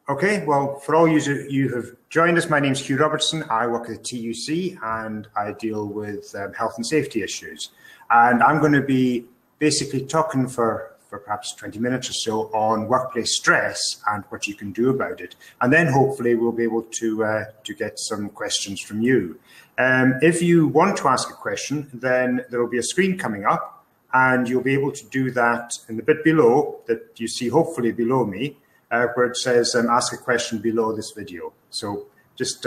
Okay, well, for all you have joined us, my name is Hugh Robertson. I work at the TUC and I deal with health and safety issues. And I'm going to be basically talking for perhaps 20 minutes or so on workplace stress and what you can do about it. And then hopefully we'll be able to get some questions from you. If you want to ask a question, then there will be a screen coming up and you'll be able to do that in the bit below that you see hopefully below me. Where it says ask a question below this video. So just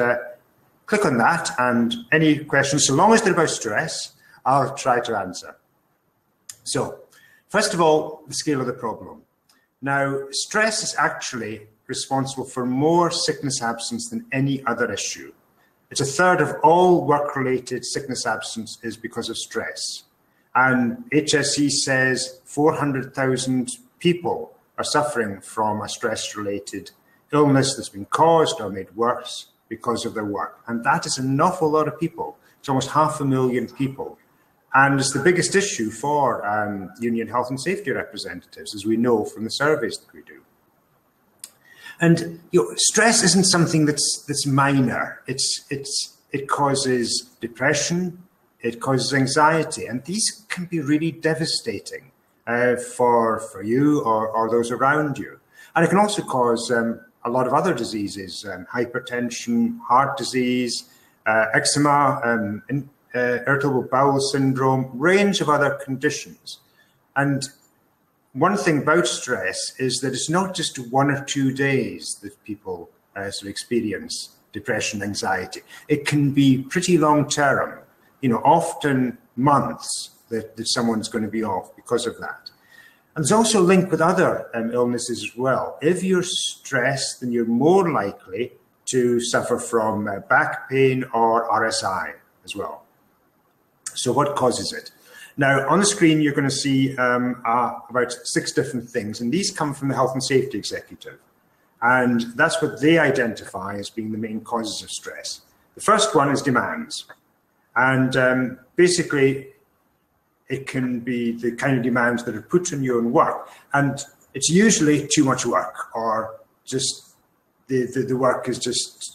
click on that, and any questions, so long as they're about stress, I'll try to answer. So first of all, the scale of the problem. Now, stress is actually responsible for more sickness absence than any other issue. It's a third of all work-related sickness absence is because of stress. And HSE says 400,000 people are suffering from a stress-related illness that's been caused or made worse because of their work. And that is an awful lot of people. It's almost 500,000 people. And it's the biggest issue for union health and safety representatives, as we know from the surveys that we do. And stress isn't something that's minor. It causes depression, it causes anxiety, and these can be really devastating. For you or those around you. And it can also cause a lot of other diseases, hypertension, heart disease, eczema, irritable bowel syndrome, range of other conditions. And one thing about stress is that it's not just 1 or 2 days that people sort of experience depression, anxiety. It can be pretty long term, often months. That someone's going to be off because of that. And there's also a link with other illnesses as well. If you're stressed, then you're more likely to suffer from back pain or RSI as well. So what causes it? Now, on the screen, you're going to see about 6 different things, and these come from the Health and Safety Executive. And that's what they identify as being the main causes of stress. The first one is demands. And basically, it can be the kind of demands that are put on your own work. And it's usually too much work, or just the work is just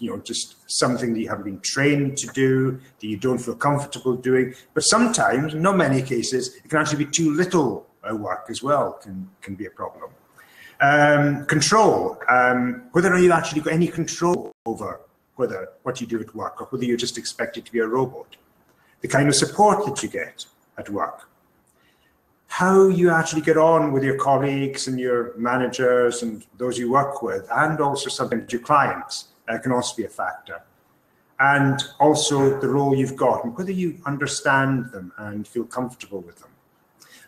something that you haven't been trained to do, that you don't feel comfortable doing. But sometimes, in not many cases, it can actually be too little work as well, can be a problem. Control, whether or not you've actually got any control over what you do at work, or whether you're just expected to be a robot. The kind of support that you get at work, how you actually get on with your colleagues and your managers and those you work with, and also sometimes your clients can also be a factor. And also the role you've got and whether you understand them and feel comfortable with them.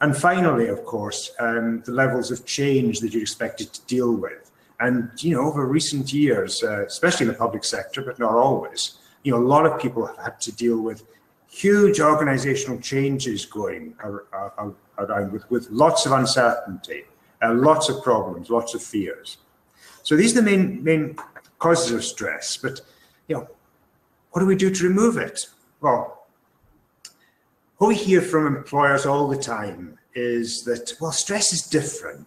And finally, of course, the levels of change that you're expected to deal with. And, over recent years, especially in the public sector, but not always, a lot of people have had to deal with huge organizational changes going around with lots of uncertainty, lots of problems, lots of fears. So these are the main causes of stress. But, what do we do to remove it? Well, what we hear from employers all the time is that, well, stress is different.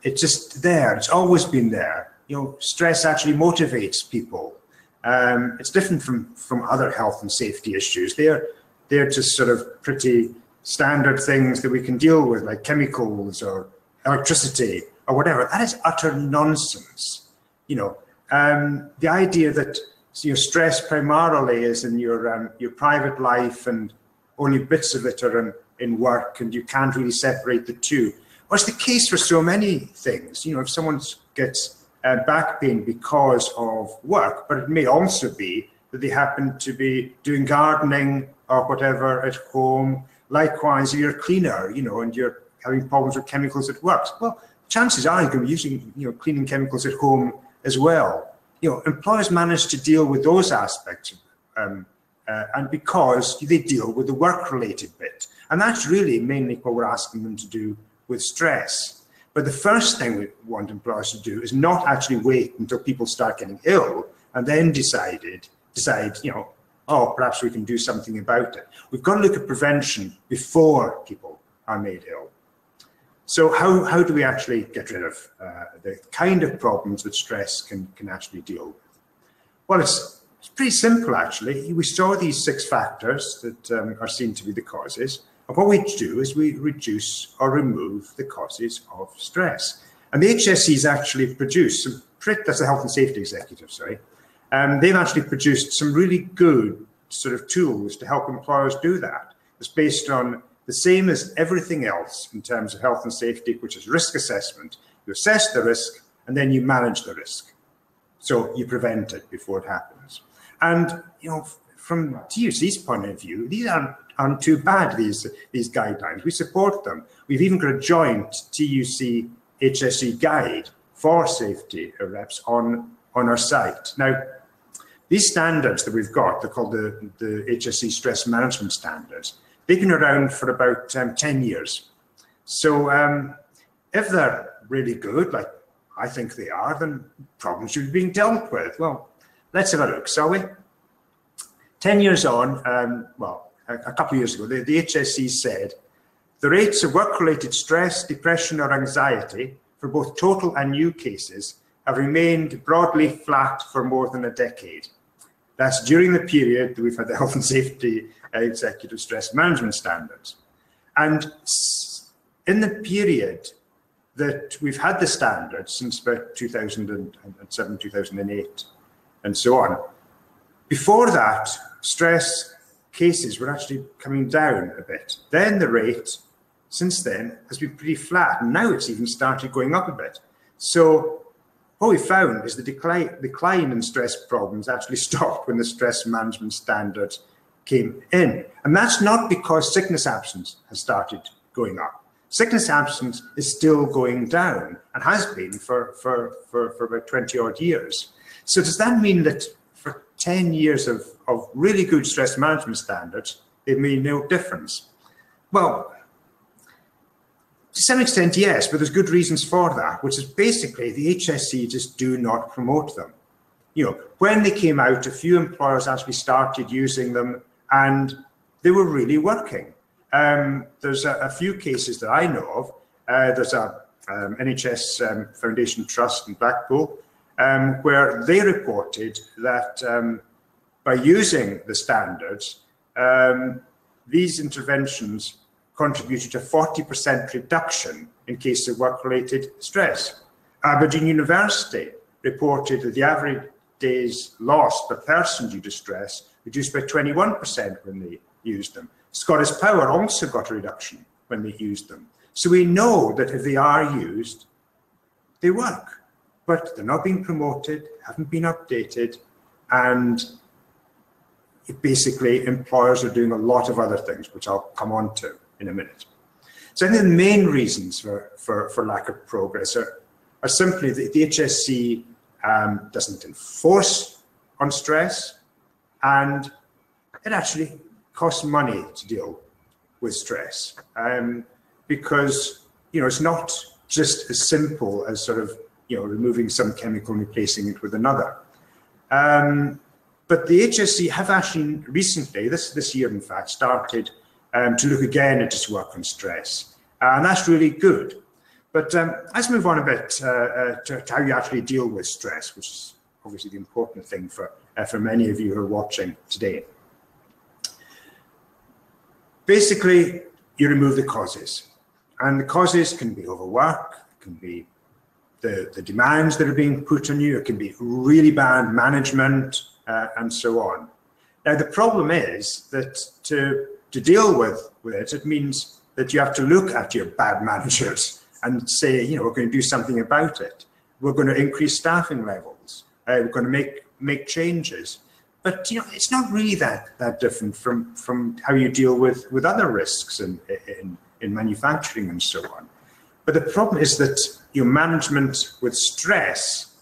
It's just there. It's always been there. Stress actually motivates people. It's different from other health and safety issues. They're just sort of pretty standard things that we can deal with, like chemicals or electricity or whatever. That is utter nonsense. The idea that stress primarily is in your private life and only bits of it are in work, and you can't really separate the two. Well, it's the case for so many things. If someone gets back pain because of work, but it may also be that they happen to be doing gardening or whatever at home. Likewise, you're a cleaner, and you're having problems with chemicals at work. Well, chances are you're going to be using, cleaning chemicals at home as well. Employers manage to deal with those aspects, and because they deal with the work-related bit. And that's really mainly what we're asking them to do with stress. But the first thing we want employers to do is not actually wait until people start getting ill and then decide, perhaps we can do something about it. We've got to look at prevention before people are made ill. So how do we actually get rid of the kind of problems that stress can actually deal with? Well, it's pretty simple, actually. We saw these 6 factors that are seen to be the causes. And what we do is we reduce or remove the causes of stress. And the HSE's actually produced some, that's the Health and Safety Executive, sorry. They've actually produced some really good sort of tools to help employers do that. It's based on the same as everything else in terms of health and safety, which is risk assessment. You assess the risk and then you manage the risk. So you prevent it before it happens. And, you know, from TUC's point of view, these aren't too bad, these guidelines. We support them. We've even got a joint TUC HSE guide for safety reps on our site. Now, these standards that we've got, they're called the HSE stress management standards. They've been around for about 10 years. So if they're really good, like I think they are, then problems should be being dealt with. Well, let's have a look, shall we? 10 years on, well, a couple of years ago, the HSE said, the rates of work-related stress, depression or anxiety for both total and new cases have remained broadly flat for more than a decade. That's during the period that we've had the Health and Safety Executive Stress Management Standards. And in the period that we've had the standards since about 2007, 2008, and so on, before that, stress cases were actually coming down a bit. Then the rate, since then, has been pretty flat, and now it's even started going up a bit. So what we found is the decline in stress problems actually stopped when the stress management standards came in. And that's not because sickness absence has started going up. Sickness absence is still going down and has been for about 20 odd years. So does that mean that for 10 years of really good stress management standards, it made no difference? Well, to some extent, yes, but there's good reasons for that, which is basically the HSE just do not promote them. You know, when they came out, a few employers actually started using them and they were really working. There's a few cases that I know of. There's a NHS Foundation Trust in Blackpool where they reported that by using the standards, these interventions contributed to 40% reduction in cases of work-related stress. Aberdeen University reported that the average days lost per person due to stress reduced by 21% when they used them. Scottish Power also got a reduction when they used them. So we know that if they are used, they work, but they're not being promoted, haven't been updated, and basically employers are doing a lot of other things, which I'll come on to in a minute. So I think the main reasons for lack of progress are simply that the HSE doesn't enforce on stress, and it actually costs money to deal with stress because, you know, it's not just as simple as sort of, you know, removing some chemical and replacing it with another. But the HSE have actually recently, this year in fact, started to look again at its work on stress. And that's really good. But let's move on a bit to how you actually deal with stress, which is obviously the important thing for many of you who are watching today. Basically, you remove the causes. And the causes can be overwork, it can be the demands that are being put on you, it can be really bad management, and so on. Now, the problem is that to deal with it, it means that you have to look at your bad managers and say, you know, we're going to do something about it. We're going to increase staffing levels. We're going to make changes. But, you know, it's not really that different from how you deal with other risks in manufacturing and so on. But the problem is that your management with stress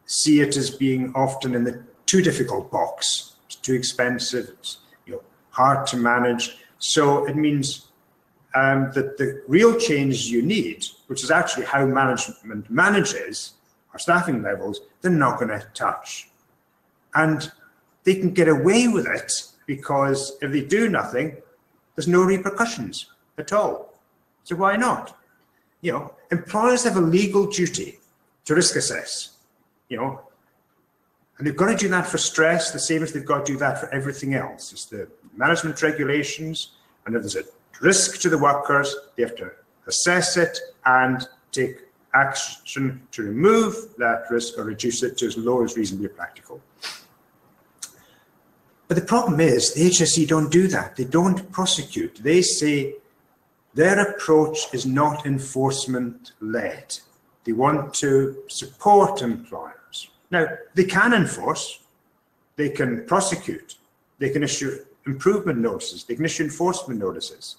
see it as being often in the too difficult box. It's too expensive, it's, you know, hard to manage. So it means that the real change you need, which is actually how management manages our staffing levels, they're not going to touch. And they can get away with it because if they do nothing, there's no repercussions at all. So why not? Employers have a legal duty to risk assess, and they've got to do that for stress the same as they've got to do that for everything else. It's the management regulations, and if there's a risk to the workers, they have to assess it and take action to remove that risk or reduce it to as low as reasonably practical. But the problem is the HSE don't do that. They don't prosecute. They say their approach is not enforcement-led. They want to support employers. Now, they can enforce, they can prosecute, they can issue improvement notices, they can issue enforcement notices.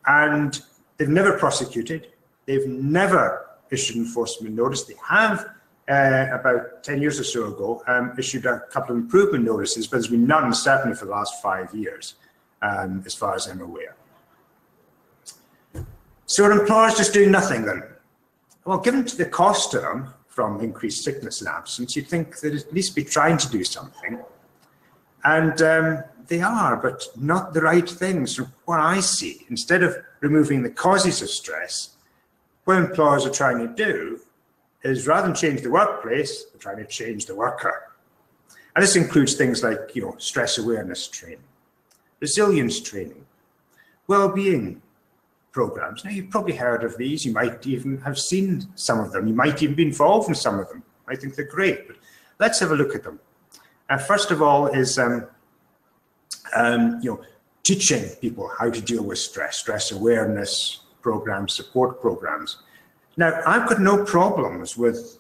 And they've never prosecuted, they've never issued enforcement notice. They have, about 10 years or so ago, issued a couple of improvement notices, but there's been none, certainly for the last 5 years, as far as I'm aware. So are employers just doing nothing then? Well, given the cost to them from increased sickness and absence, you'd think they'd at least be trying to do something. And they are, but not the right things from what I see. Instead of removing the causes of stress, what employers are trying to do is, rather than change the workplace, they're trying to change the worker. And this includes things like, stress awareness training, resilience training, well-being programs. Now, you've probably heard of these. You might even have seen some of them. You might even be involved in some of them. I think they're great, but let's have a look at them. First of all is, teaching people how to deal with stress awareness programs, support programs. Now, I've got no problems with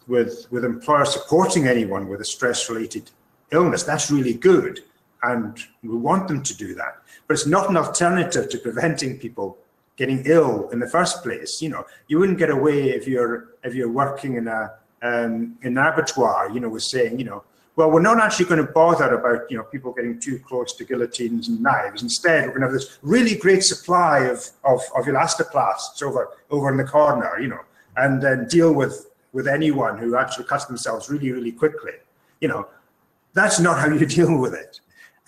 employers supporting anyone with a stress-related illness. That's really good, and we want them to do that. But it's not an alternative to preventing people getting ill in the first place. You wouldn't get away if you're working in an abattoir, with saying, well, we're not actually going to bother about people getting too close to guillotines and knives. Instead, we're going to have this really great supply of elastoplasts over in the corner, and then deal with anyone who actually cuts themselves really, really quickly. That's not how you deal with it.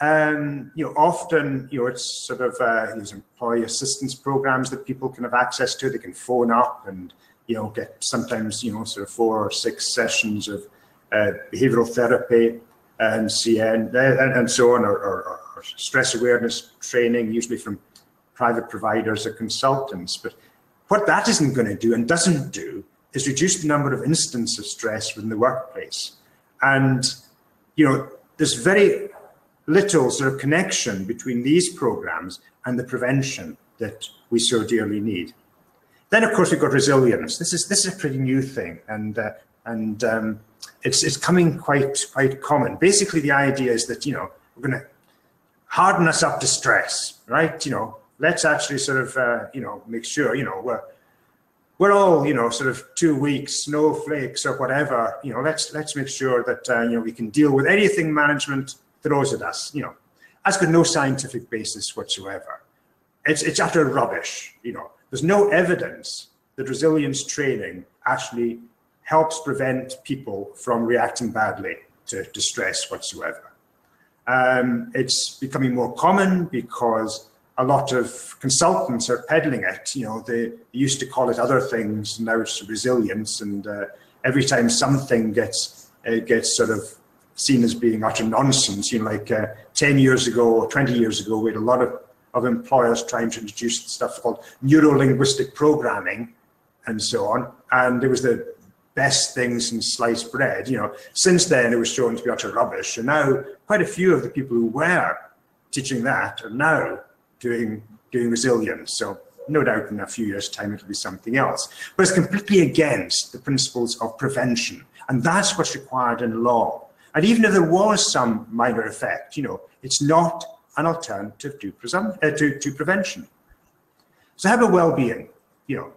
Often, it's sort of there's employee assistance programs that people can have access to. They can phone up and, get sometimes, sort of 4 or 6 sessions of behavioral therapy and CN and so on, or stress awareness training, usually from private providers or consultants. But what that isn't going to do and doesn't do is reduce the number of instances of stress within the workplace. And, there's very little sort of connection between these programs and the prevention that we so dearly need. Then, of course, we've got resilience. This is a pretty new thing, and it's coming quite common. Basically, the idea is that we're going to harden us up to stress, right? Let's actually sort of make sure we're all sort of 2 weeks, snowflakes or whatever. Let's make sure that we can deal with anything management throws at us. That's got no scientific basis whatsoever. It's utter rubbish. There's no evidence that resilience training actually helps prevent people from reacting badly to stress whatsoever. It's becoming more common because a lot of consultants are peddling it. They used to call it other things, and now it's resilience. And every time something gets sort of seen as being utter nonsense, like 10 years ago or 20 years ago, we had a lot of employers trying to introduce stuff called neuro-linguistic programming and so on. And it was the best things in sliced bread. Since then it was shown to be utter rubbish. And now quite a few of the people who were teaching that are now doing resilience. So no doubt in a few years' time it'll be something else. But it's completely against the principles of prevention. And that's what's required in law. And even if there was some minor effect, it's not an alternative to prevention. So how about well-being? Now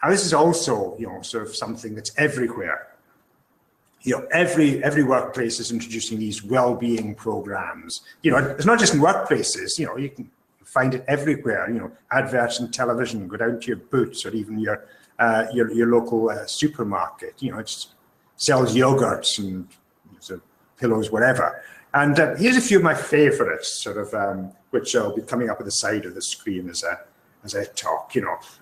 this is also, sort of something that's everywhere. Every workplace is introducing these well-being programs. It's not just in workplaces. You can find it everywhere. Adverts on television, go down to your Boots or even your local supermarket. It sells yogurts and sort of pillows, whatever. And here's a few of my favorites, sort of, which will be coming up at the side of the screen as as I talk,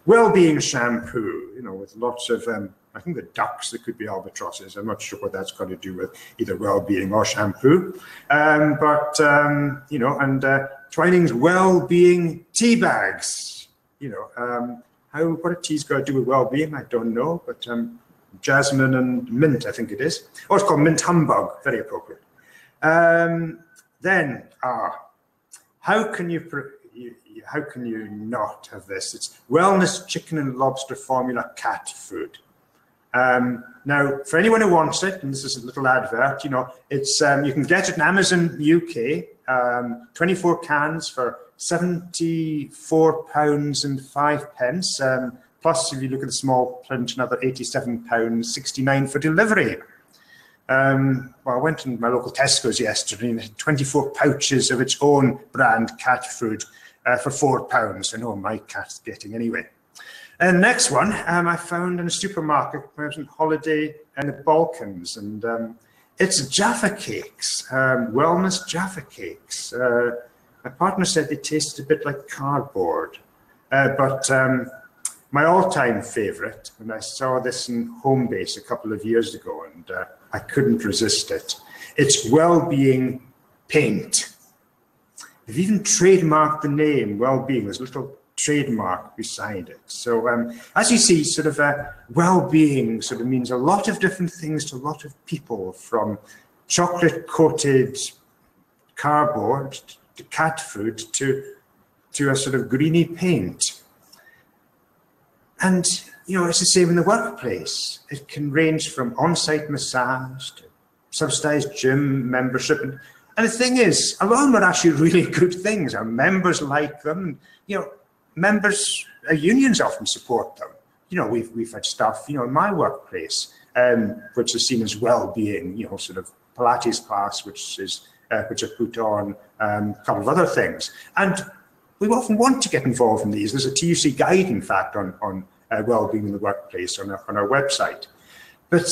well-being shampoo, with lots of, I think the ducks, that could be albatrosses. I'm not sure what that's got to do with either well-being or shampoo. Twining's well-being tea bags, what a tea's got to do with well-being, I don't know, but jasmine and mint, I think it is. Oh, it's called mint humbug, very appropriate. How can you not have this? It's wellness chicken and lobster formula cat food. Now, for anyone who wants it, and this is a little advert, it's you can get it in Amazon UK, 24 cans for £74.05. Plus, if you look at the small print, another £87.69 for delivery. Well, I went to my local Tesco's yesterday and had 24 pouches of its own brand cat food for £4. I know my cat's getting anyway. And the next one I found in a supermarket when I was on holiday in the Balkans, and it's Jaffa cakes, wellness Jaffa cakes. My partner said they tasted a bit like cardboard, but my all-time favourite, and I saw this in Homebase a couple of years ago, and I couldn't resist it. It's well-being paint. They've even trademarked the name well-being. There's a little trademark beside it. So as you see, sort of well-being sort of means a lot of different things to a lot of people, from chocolate-coated cardboard to cat food to a sort of greeny paint. And, it's the same in the workplace. It can range from on-site massage to subsidized gym membership. And the thing is, a lot of them are actually really good things. Our members like them. Members, unions often support them. We've had stuff, in my workplace, which is seen as well-being, sort of Pilates class, which I put on, a couple of other things. And we often want to get involved in these. There's a TUC guide, in fact, on well-being in the workplace on our website. But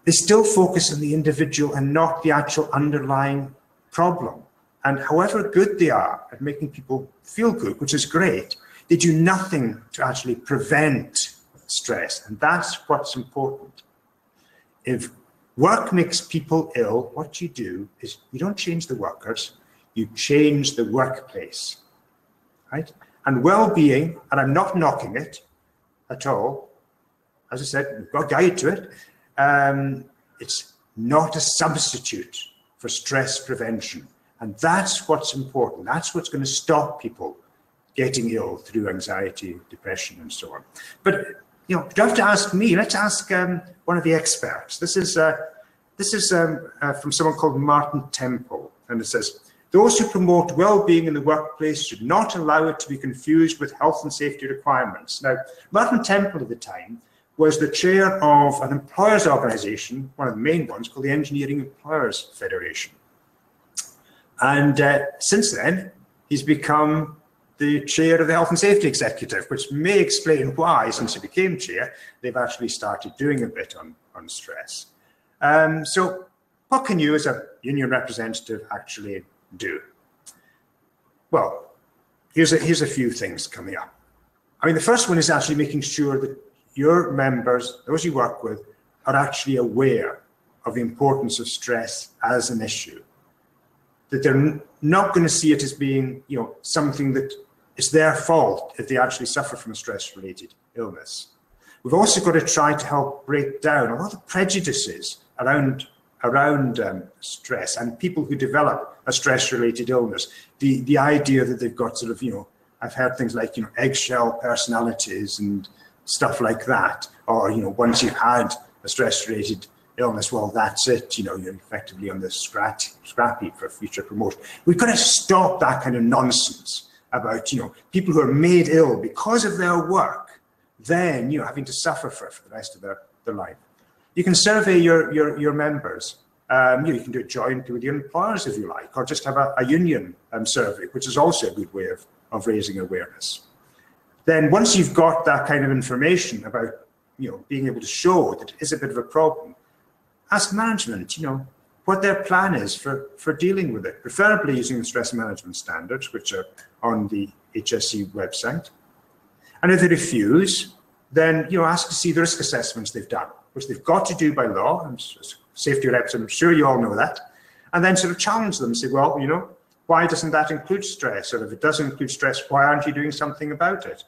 they still focus on the individual and not the actual underlying problem. And however good they are at making people feel good, which is great, they do nothing to actually prevent stress. And that's what's important. If work makes people ill, what you do is you don't change the workers, you change the workplace, right? And well-being, and I'm not knocking it at all, as I said, we've got a guide to it, it's not a substitute for stress prevention. And that's what's important. That's what's going to stop people getting ill through anxiety, depression, and so on. But you don't have to ask me. Let's ask one of the experts. This is from someone called Martin Temple, and it says, "Those who promote well-being in the workplace should not allow it to be confused with health and safety requirements." Now, Martin Temple at the time was the chair of an employers' organisation, one of the main ones, called the Engineering Employers Federation. And since then, he's become the chair of the Health and Safety Executive, which may explain why, since he became chair, they've actually started doing a bit on stress. So what can you as a union representative actually do? Well, here's a few things coming up. I mean, the first one is actually making sure that your members, those you work with, are actually aware of the importance of stress as an issue. That they're not going to see it as being, something that is their fault if they actually suffer from a stress-related illness. We've also got to try to help break down a lot of prejudices around stress and people who develop a stress-related illness. The idea that they've got sort of, I've heard things like, eggshell personalities and stuff like that. Or, once you've had a stress-related illness, well, that's it, you're effectively on the scrappy for future promotion. We've got to stop that kind of nonsense about, people who are made ill because of their work, then, having to suffer for the rest of their life. You can survey your members. You can do it jointly with your employers if you like, or just have a union survey, which is also a good way of raising awareness. Then once you've got that kind of information about, being able to show that it is a bit of a problem, ask management, what their plan is for dealing with it, preferably using the stress management standards, which are on the HSE website. And if they refuse, then ask to see the risk assessments they've done, which they've got to do by law. And safety reps, I'm sure you all know that. And then sort of challenge them and say, well, why doesn't that include stress? Or if it does include stress, why aren't you doing something about it?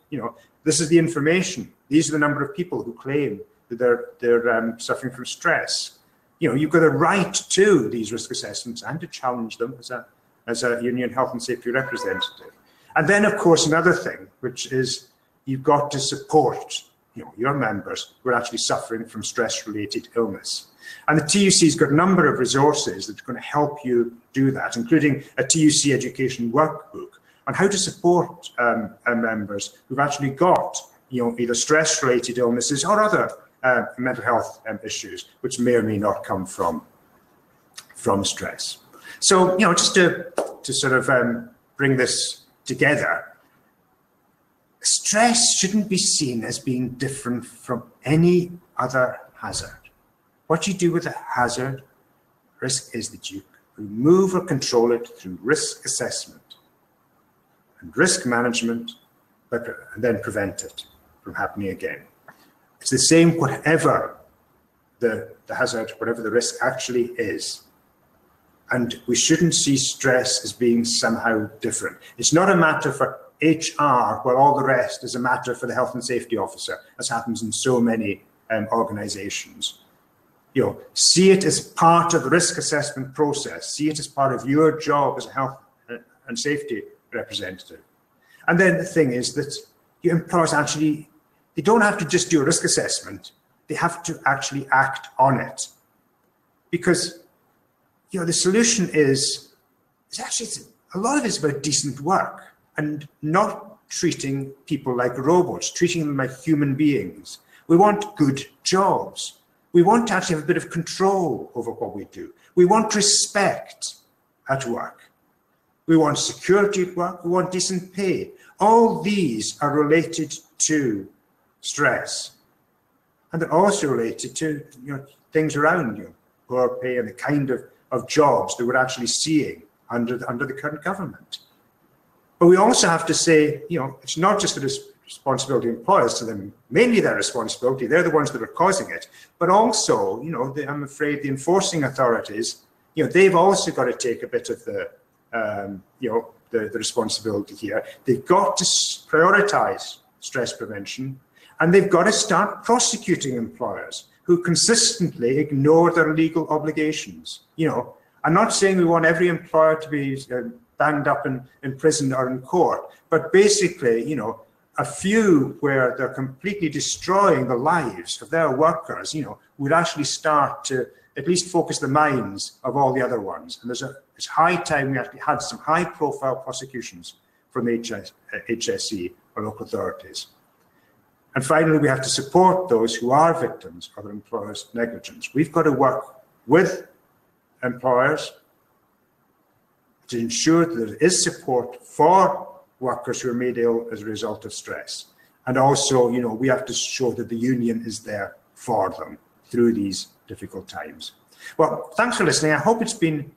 This is the information. These are the number of people who claim that they're suffering from stress. You've got a right to these risk assessments and to challenge them as a union health and safety representative. And then, of course, another thing, which is you've got to support your members who are actually suffering from stress-related illness. And the TUC's got a number of resources that are going to help you do that, including a TUC education workbook on how to support members who've actually got either stress-related illnesses or other mental health issues, which may or may not come from stress. So, just to sort of bring this together, stress shouldn't be seen as being different from any other hazard. What you do with a hazard risk is that you remove or control it through risk assessment and risk management, and then prevent it from happening again. It's the same whatever the hazard, whatever the risk actually is. And we shouldn't see stress as being somehow different. It's not a matter for HR, while all the rest is a matter for the health and safety officer, as happens in so many organizations. See it as part of the risk assessment process. See it as part of your job as a health and safety representative. And then the thing is that your employers actually, they don't have to just do a risk assessment. They have to actually act on it. Because, the solution is actually, a lot of it's about decent work and not treating people like robots, treating them like human beings. We want good jobs. We want to actually have a bit of control over what we do. We want respect at work. We want security at work. We want decent pay. All these are related to stress. And they're also related to things around poor pay and the kind of jobs that we're actually seeing under the current government. But we also have to say, it's not just the responsibility of employers to them, mainly their responsibility, they're the ones that are causing it, but also, I'm afraid the enforcing authorities, they've also got to take a bit of the responsibility here. They've got to prioritize stress prevention, and they've got to start prosecuting employers who consistently ignore their legal obligations. I'm not saying we want every employer to be banged up in prison or in court, but basically, a few where they're completely destroying the lives of their workers, would actually start to at least focus the minds of all the other ones. And it's high time we actually had some high-profile prosecutions from HSE or local authorities. And finally, we have to support those who are victims of their employers' negligence. We've got to work with employers to ensure that there is support for workers who are made ill as a result of stress. And also, we have to show that the union is there for them through these difficult times. Well, thanks for listening. I hope it's been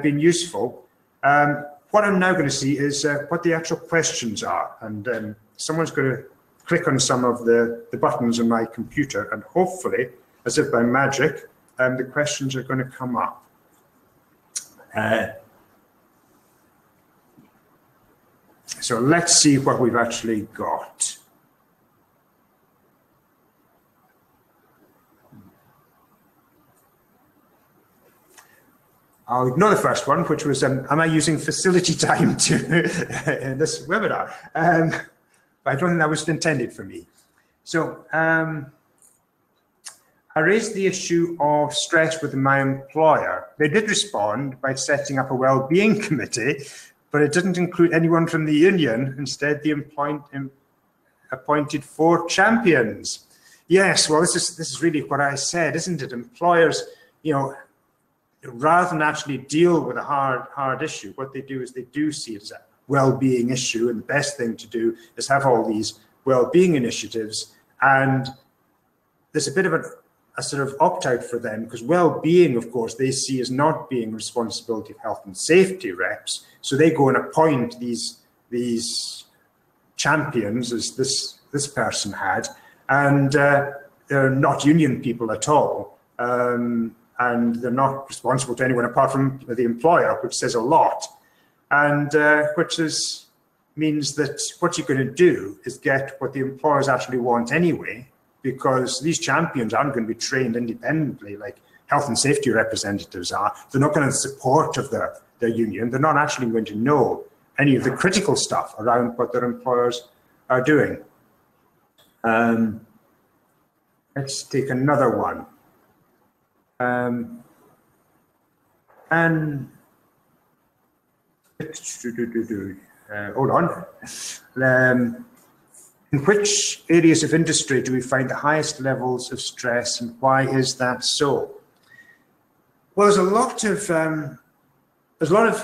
useful. What I'm now going to see is what the actual questions are. And someone's going to click on some of the buttons on my computer, and hopefully, as if by magic, the questions are going to come up. So let's see what we've actually got. I'll ignore the first one, which was, am I using facility time in this webinar? But I don't think that was intended for me. So I raised the issue of stress with my employer. They did respond by setting up a well-being committee, but it didn't include anyone from the union. Instead, the appointed 4 champions. Yes, well, this is really what I said, isn't it? Employers, rather than actually deal with a hard issue, what they do is they do see it as a well-being issue, and the best thing to do is have all these well-being initiatives. And there's a bit of a sort of opt-out for them, because well-being, of course, they see as not being responsibility of health and safety reps. So they go and appoint these champions, as this person had, and they're not union people at all, and they're not responsible to anyone apart from the employer, which says a lot, and means that what you're going to do is get what the employers actually want anyway, because these champions aren't going to be trained independently like health and safety representatives are. They're not going to have the support of their union. They're not actually going to know any of the critical stuff around what their employers are doing. Let's take another one. Hold on. In which areas of industry do we find the highest levels of stress, and why is that so? Well, there's a lot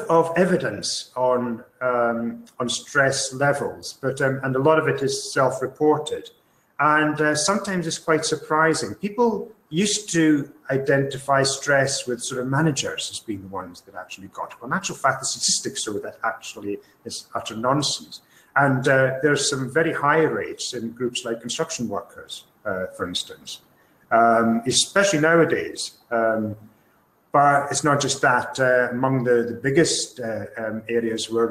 of evidence on stress levels, but and a lot of it is self-reported, and sometimes it's quite surprising. People used to identify stress with sort of managers as being the ones that actually got it. Well, in actual fact, the statistics show that actually is utter nonsense. And there's some very high rates in groups like construction workers, for instance, especially nowadays. But it's not just that. Among the biggest areas where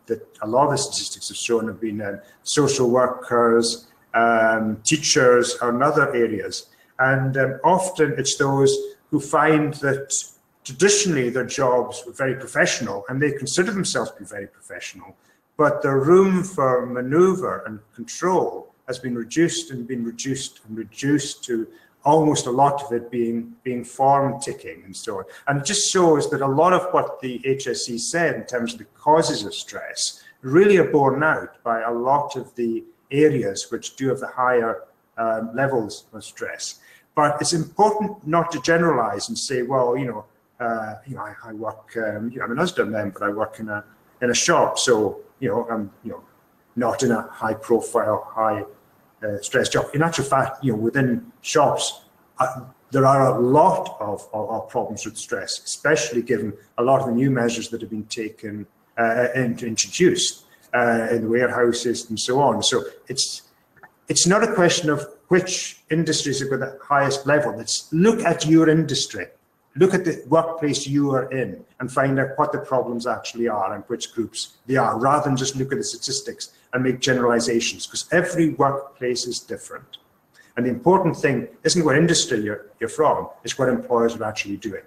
that a lot of the statistics have shown have been social workers, teachers, and other areas. And often it's those who find that traditionally their jobs were very professional and they consider themselves to be very professional, but the room for maneuver and control has been reduced and been reduced and reduced to almost a lot of it being form ticking and so on. And it just shows that a lot of what the HSE said in terms of the causes of stress really are borne out by a lot of the areas which do have the higher levels of stress. But it's important not to generalize and say, well, I work, I'm an husband then, but I work in a shop, so I'm not in a high profile, high stress job. In actual fact, within shops, there are a lot of problems with stress, especially given a lot of the new measures that have been taken and introduced in the warehouses and so on. So it's not a question of which industries are at the highest level. Let's look at your industry, look at the workplace you are in, and find out what the problems actually are and which groups they are, rather than just look at the statistics and make generalizations, because every workplace is different. And the important thing isn't what industry you're from, it's what employers are actually doing.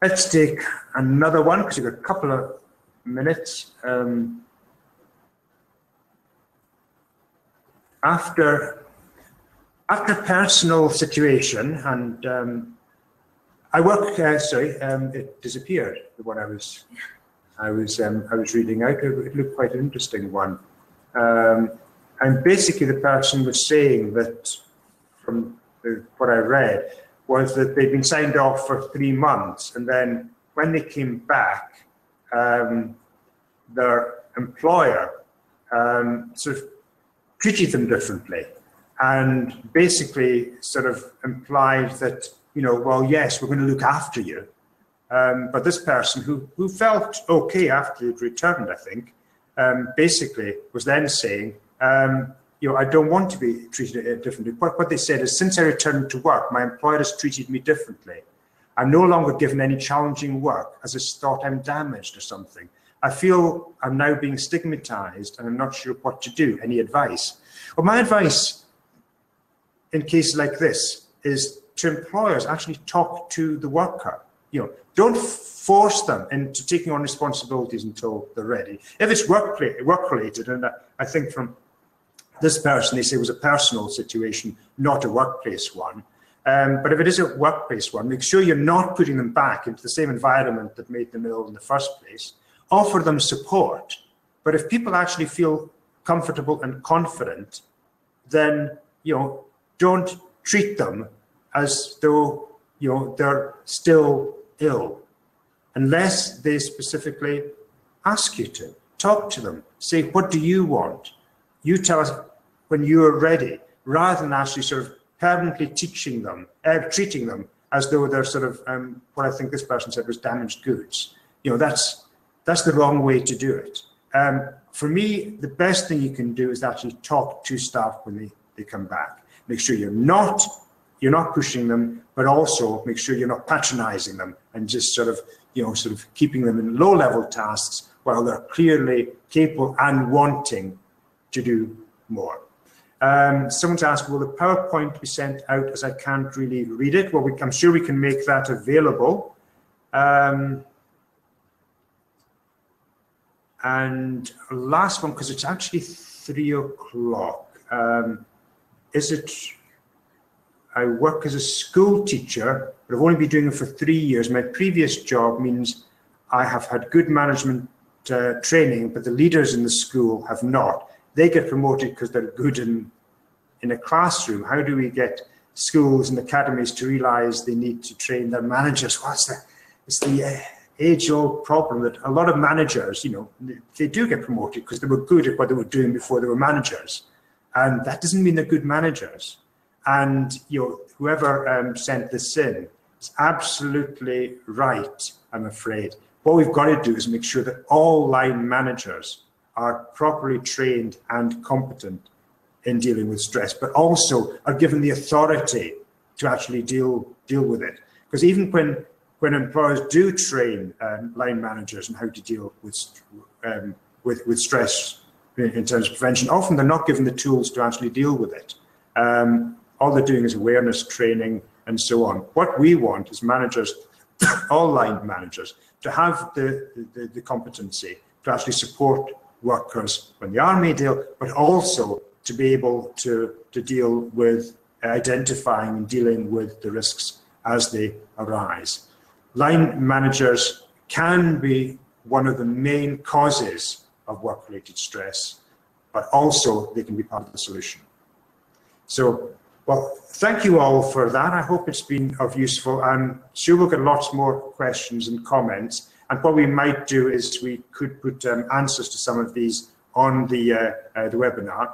Let's take another one, because we've got a couple of minutes. After personal situation, and I work. It disappeared. The one I was reading out. It looked quite an interesting one. And basically, the person was saying that, from what I read, was that they'd been signed off for 3 months, and then when they came back, their employer sort of treated them differently, and basically sort of implied that, well, yes, we're going to look after you. But this person who felt okay after they'd returned, I think, basically was then saying, I don't want to be treated differently. What they said is, since I returned to work, my employer has treated me differently. I'm no longer given any challenging work, as it's thought I'm damaged or something. I feel I'm now being stigmatized and I'm not sure what to do. Any advice? Well, my advice in cases like this is to employers actually talk to the worker. Don't force them into taking on responsibilities until they're ready. If it's work-related, and I think from this person, they say it was a personal situation, not a workplace one. But if it is a workplace one, make sure you're not putting them back into the same environment that made them ill in the first place. Offer them support. But if people actually feel comfortable and confident, then don't treat them as though they're still ill, unless they specifically ask you to. Talk to them. Say, what do you want? You tell us when you're ready, rather than actually sort of permanently treating them as though they're sort of what I think this person said was damaged goods. That's the wrong way to do it. For me, the best thing you can do is actually talk to staff when they come back. Make sure you're not pushing them, but also make sure you're not patronizing them and just sort of keeping them in low-level tasks while they're clearly capable and wanting to do more. Someone's asked, will the PowerPoint be sent out as I can't really read it? Well, I'm sure we can make that available. And last one, because it's actually 3 o'clock. I work as a school teacher, but I've only been doing it for 3 years. My previous job means I have had good management training, but the leaders in the school have not. They get promoted because they're good in a classroom. How do we get schools and academies to realize they need to train their managers? It's the age-old problem that a lot of managers, they do get promoted because they were good at what they were doing before they were managers. And that doesn't mean they're good managers. And whoever sent this in is absolutely right, I'm afraid. What we've got to do is make sure that all line managers are properly trained and competent in dealing with stress, but also are given the authority to actually deal with it. Because even when employers do train line managers on how to deal with stress in terms of prevention, often they're not given the tools to actually deal with it. All they're doing is awareness training and so on. What we want is managers, all line managers, to have the competency to actually support workers when they are made ill, but also to be able to deal with identifying and dealing with the risks as they arise. Line managers can be one of the main causes of work-related stress, but also they can be part of the solution. So, well, thank you all for that. I hope it's been of useful. I'm sure we'll get lots more questions and comments. And what we might do is we could put answers to some of these on the webinar.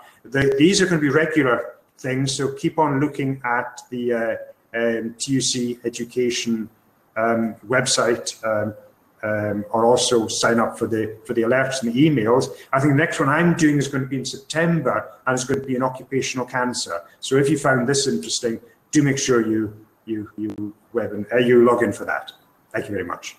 These are going to be regular things, so keep on looking at the TUC education website, or also sign up for the alerts and the emails. I think the next one I'm doing is going to be in September, and it's going to be on occupational cancer. So if you found this interesting, do make sure you log in for that. Thank you very much.